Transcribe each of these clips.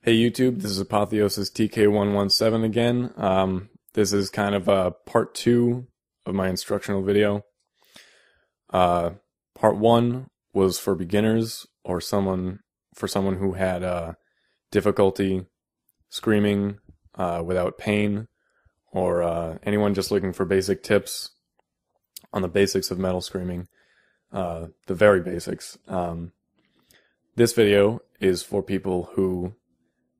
Hey YouTube, this is Apotheosis TK117 again. This is kind of part two of my instructional video. Part one was for beginners or someone who had difficulty screaming without pain, or anyone just looking for basic tips on the basics of metal screaming, the very basics. This video is for people who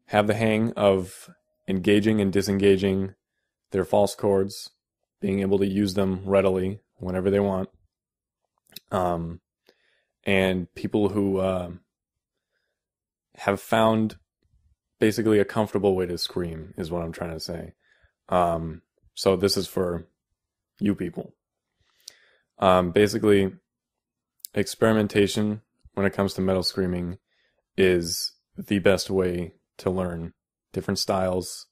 have the hang of engaging and disengaging their false chords, being able to use them readily whenever they want, and people who have found basically a comfortable way to scream is what I'm trying to say. So this is for you people. Basically, experimentation when it comes to metal screaming is the best way to learn different styles,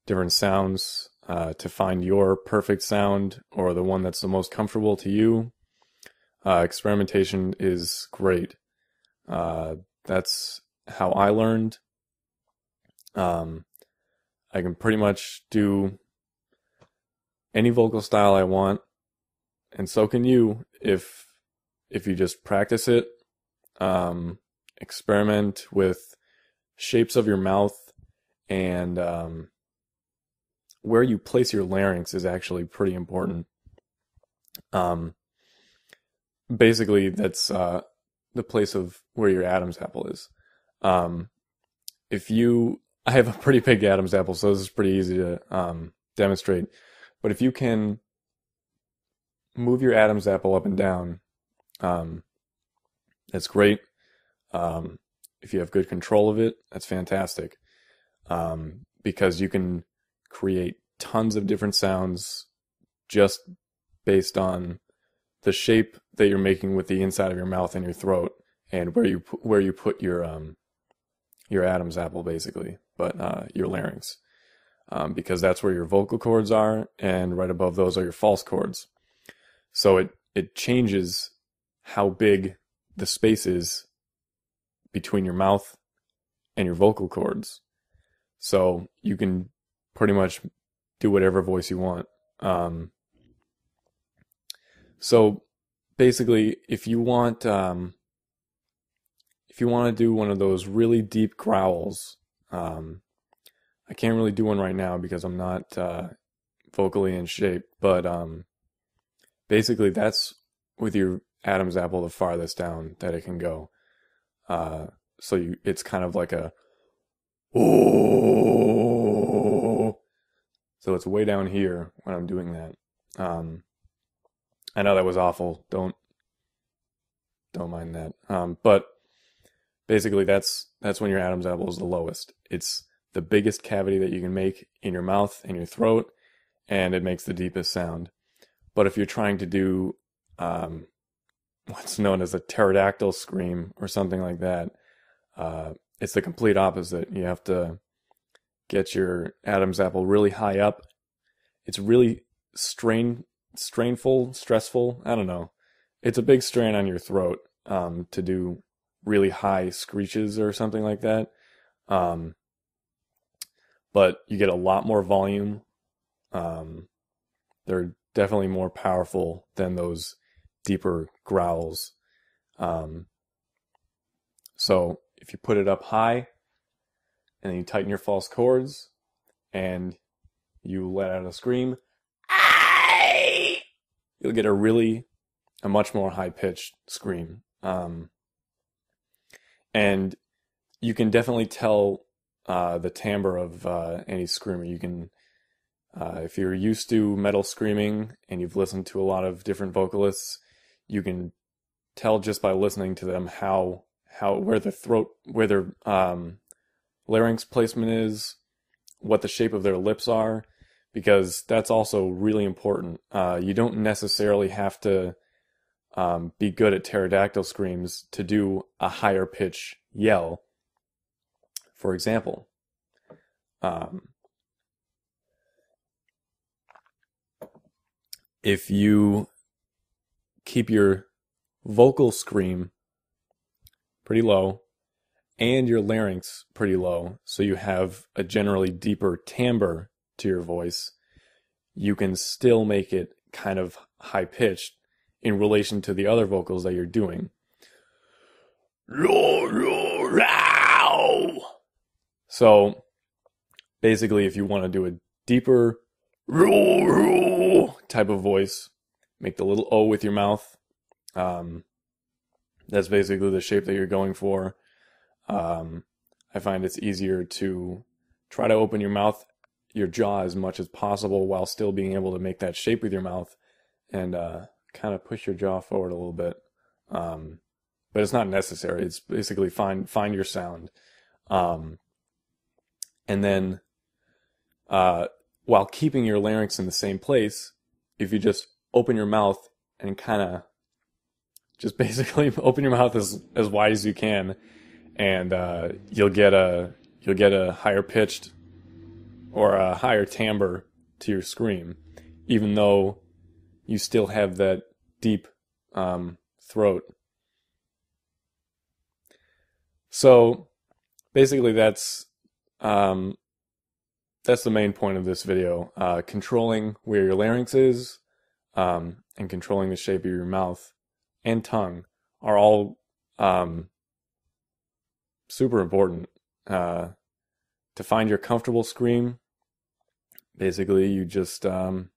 different sounds, to find your perfect sound or the one that's the most comfortable to you. Experimentation is great. That's how I learned. I can pretty much do any vocal style I want, and so can you if you just practice it. Experiment with shapes of your mouth, and where you place your larynx is actually pretty important. Basically, that's the place of where your Adam's apple is. I have a pretty big Adam's apple, so this is pretty easy to demonstrate. But if you can move your Adam's apple up and down, that's great. If you have good control of it, that's fantastic. Because you can create tons of different sounds just based on the shape that you're making with the inside of your mouth and your throat, and where you put your Adam's apple, basically, but your larynx, because that's where your vocal cords are, and right above those are your false cords. So it changes how big the space is between your mouth and your vocal cords. So you can pretty much do whatever voice you want. So basically, if you want to do one of those really deep growls, I can't really do one right now because I'm not vocally in shape, but basically that's with your Adam's apple the farthest down that it can go. So it's kind of like a oh, so it's way down here when I'm doing that. I know that was awful. Don't mind that. But basically that's when your Adam's apple is the lowest. It's the biggest cavity that you can make in your mouth and your throat, and it makes the deepest sound. But if you're trying to do what's known as a pterodactyl scream or something like that, it's the complete opposite. You have to get your Adam's apple really high up. It's really strainful, stressful. I don't know. It's a big strain on your throat to do really high screeches or something like that. But you get a lot more volume. They're definitely more powerful than those deeper growls. So if you put it up high and then you tighten your false cords and you let out a scream, you'll get a much more high-pitched scream. And you can definitely tell the timbre of any screamer. You can, if you're used to metal screaming and you've listened to a lot of different vocalists, you can tell just by listening to them where their larynx placement is, what the shape of their lips are, because that's also really important. You don't necessarily have to be good at pterodactyl screams to do a higher pitch yell. For example, if you keep your vocal scream pretty low and your larynx pretty low, so you have a generally deeper timbre to your voice, you can still make it kind of high pitched in relation to the other vocals that you're doing. So basically, if you want to do a deeper type of voice, make the little O with your mouth. That's basically the shape that you're going for. I find it's easier to try to open your mouth, your jaw as much as possible while still being able to make that shape with your mouth and kind of push your jaw forward a little bit. But it's not necessary. It's basically find your sound. And then while keeping your larynx in the same place, if you just open your mouth and kind of just basically open your mouth as wide as you can, and you'll get a higher pitched or a higher timbre to your scream, even though you still have that deep throat. So basically that's the main point of this video. Controlling where your larynx is and controlling the shape of your mouth and tongue are all super important. To find your comfortable scream, basically you just you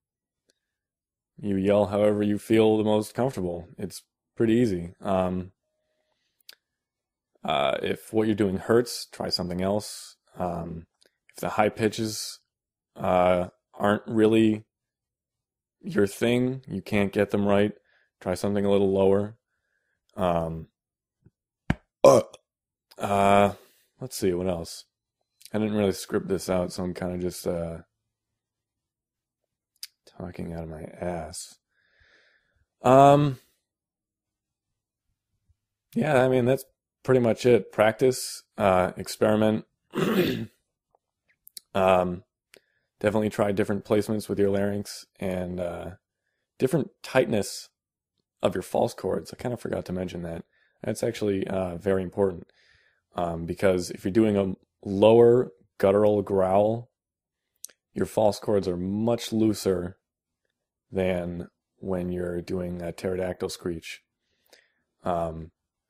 yell however you feel the most comfortable. It's pretty easy. If what you're doing hurts, try something else. If the high pitches aren't really your thing, you can't get them right, try something a little lower. Let's see, what else? I didn't really script this out, so I'm kind of just talking out of my ass. Yeah, I mean, that's pretty much it. Practice, experiment. Definitely try different placements with your larynx and different tightness of your false chords. I kind of forgot to mention that. That's actually very important because if you're doing a lower guttural growl, your false chords are much looser than when you're doing that pterodactyl screech.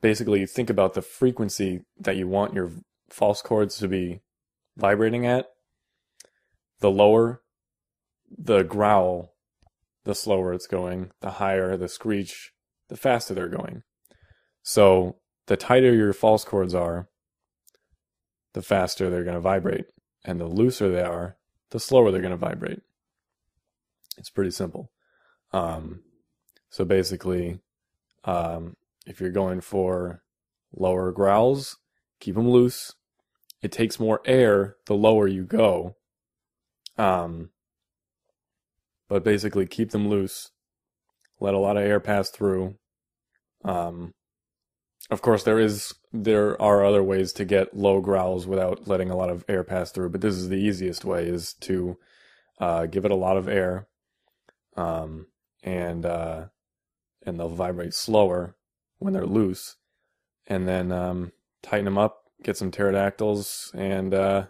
Basically, think about the frequency that you want your false chords to be vibrating at. The lower the growl, the slower it's going. The higher the screech, the faster they're going. So the tighter your false chords are, the faster they're going to vibrate. And the looser they are, the slower they're going to vibrate. It's pretty simple. So basically, if you're going for lower growls, keep them loose. It takes more air the lower you go. But basically keep them loose. Let a lot of air pass through. Of course, there are other ways to get low growls without letting a lot of air pass through, but this is the easiest way, is to give it a lot of air, and they'll vibrate slower when they're loose, and then tighten them up, get some pterodactyls, and yeah,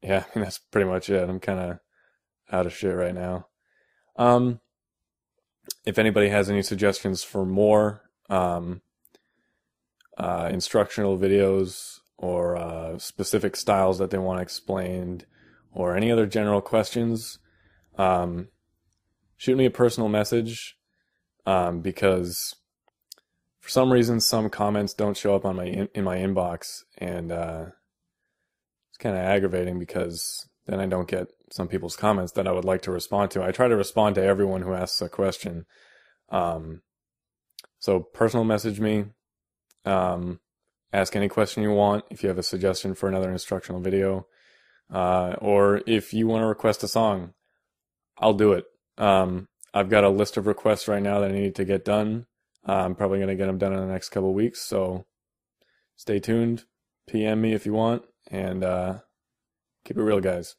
I mean, that's pretty much it. I'm kind of out of shit right now. If anybody has any suggestions for more instructional videos or specific styles that they want explained, or any other general questions, shoot me a personal message, because for some reason some comments don't show up on in my inbox, and it's kind of aggravating because then I don't get some people's comments that I would like to respond to. I try to respond to everyone who asks a question. So personal message me. Ask any question you want. If you have a suggestion for another instructional video, or if you want to request a song, I'll do it. I've got a list of requests right now that I need to get done. I'm probably going to get them done in the next couple of weeks, so stay tuned. PM me if you want, and keep it real, guys.